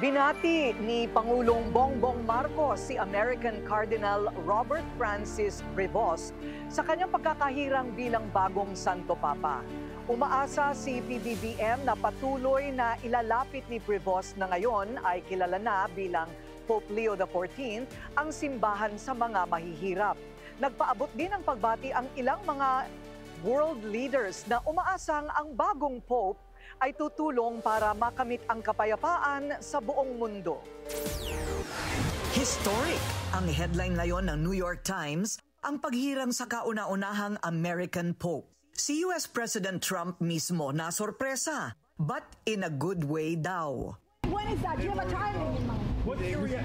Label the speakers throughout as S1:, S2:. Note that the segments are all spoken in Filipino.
S1: Binati ni Pangulong Bongbong Marcos si American Cardinal Robert Francis Prevost sa kanyang pagkakahirang bilang bagong Santo Papa. Umaasa si PBBM na patuloy na ilalapit ni Prevost na ngayon ay kilala na bilang Pope Leo XIV ang simbahan sa mga mahihirap. Nagpaabot din ng pagbati ang ilang mga world leaders na umaasang ang bagong Pope ay tutulong para makamit ang kapayapaan sa buong mundo.
S2: Historic ang headline ngayon ng New York Times, ang paghirang sa kauna-unahang American Pope. Si US President Trump mismo na sorpresa, but in a good way daw.
S3: When is that? Do you have a timing in mind?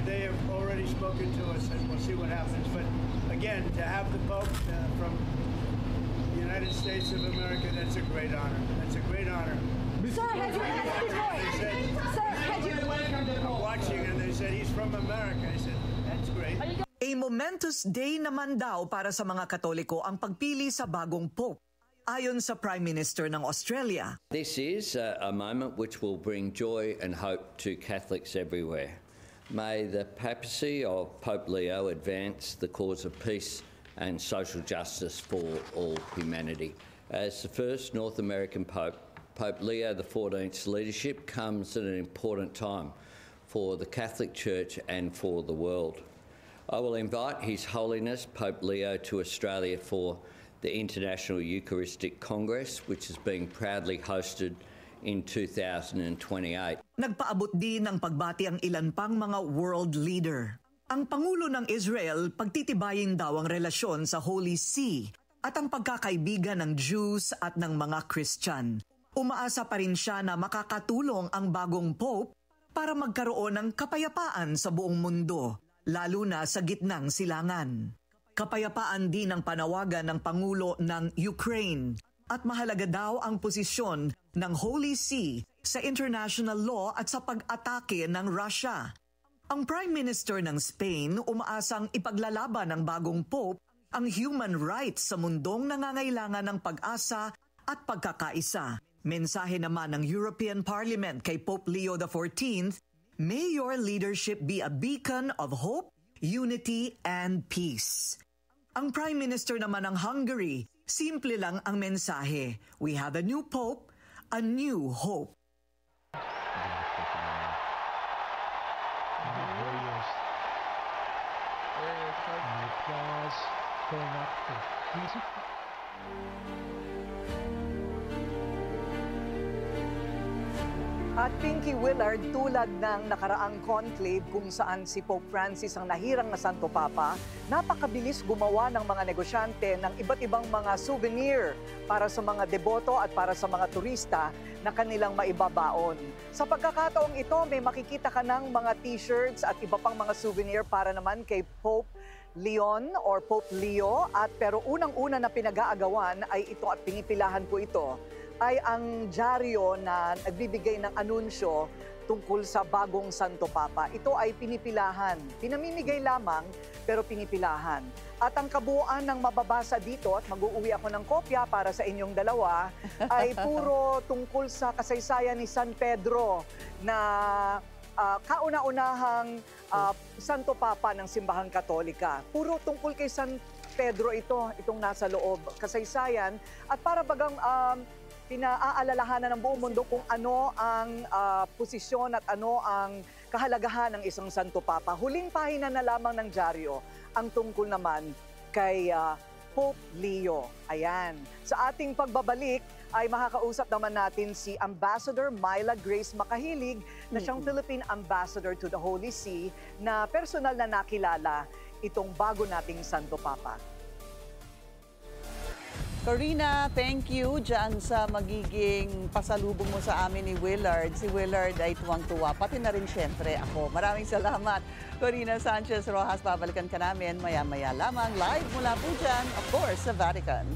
S4: They have already spoken to us and we'll see what happens. But again, to have the Pope from the United States of America, that's a great honor. That's a great honor.
S3: Sir, had you asked before? Sir, had you...
S4: I'm watching and they said he's from America. I said, that's great.
S2: A momentous day naman daw para sa mga Katoliko ang pagpili sa bagong Pope. Ayon sa Prime Minister ng Australia.
S5: This is a moment which will bring joy and hope to Catholics everywhere. May the papacy of Pope Leo advance the cause of peace and social justice for all humanity. As the first North American Pope, Pope Leo XIV's leadership comes at an important time for the Catholic Church and for the world. I will invite His Holiness Pope Leo to Australia for the International Eucharistic Congress, which is being proudly hosted in 2028.
S2: Nagpaabot din ng pagbati ang ilan pang mga world leader. Ang Pangulo ng Israel pagtitibayin daw ang relasyon sa Holy See at ang pagkakaibigan ng Jews at ng mga Christian. Umaasa pa rin siya na makakatulong ang bagong Pope para magkaroon ng kapayapaan sa buong mundo, lalo na sa gitnang silangan. Kapayapaan din ang panawagan ng Pangulo ng Ukraine at mahalaga daw ang posisyon ng Holy See sa international law at sa pag-atake ng Russia. Ang Prime Minister ng Spain umaasang ipaglalaban ng bagong Pope ang human rights sa mundong nangangailangan ng pag-asa at pagkakaisa. Mensahe naman ng European Parliament kay Pope Leo XIV, may your leadership be a beacon of hope, unity, and peace. Ang Prime Minister naman ng Hungary, simple lang ang mensahe. We have a new Pope, a new hope.
S1: At Pinky Willard, tulad ng nakaraang conclave kung saan si Pope Francis ang nahirang na Santo Papa, napakabilis gumawa ng mga negosyante ng iba't ibang mga souvenir para sa mga deboto at para sa mga turista na kanilang maibabaon. Sa pagkakataong ito, may makikita ka ng mga t-shirts at iba pang mga souvenir para naman kay Pope Leon or Pope Leo. Pero unang-una na pinag-aagawan ay ito at pinipilahan po ito ay ang dyaryo na nagbibigay ng anunsyo tungkol sa bagong Santo Papa. Ito ay pinipilahan. Pinamimigay lamang, pero pinipilahan. At ang kabuuan ng mababasa dito, at mag-uuwi ako ng kopya para sa inyong dalawa, ay puro tungkol sa kasaysayan ni San Pedro na kauna-unahang Santo Papa ng Simbahang Katolika. Puro tungkol kay San Pedro itong nasa loob, kasaysayan, at para bagang pinaaalalahanan ng buong mundo kung ano ang posisyon at ano ang kahalagahan ng isang Santo Papa. Huling pahina na lamang ng dyaryo ang tungkol naman kay Pope Leo. Ayan. Sa ating pagbabalik ay makakausap naman natin si Ambassador Myla Grace Macahilig na siyang Philippine Ambassador to the Holy See na personal na nakilala itong bago nating Santo Papa.
S6: Corina, thank you dyan sa magiging pasalubong mo sa amin ni Willard. Si Willard ay tuwang-tuwa, pati na rin siyempre ako. Maraming salamat. Corina Sanchez Rojas, babalikan ka namin maya-maya lamang live mula po dyan, of course, sa Vatican.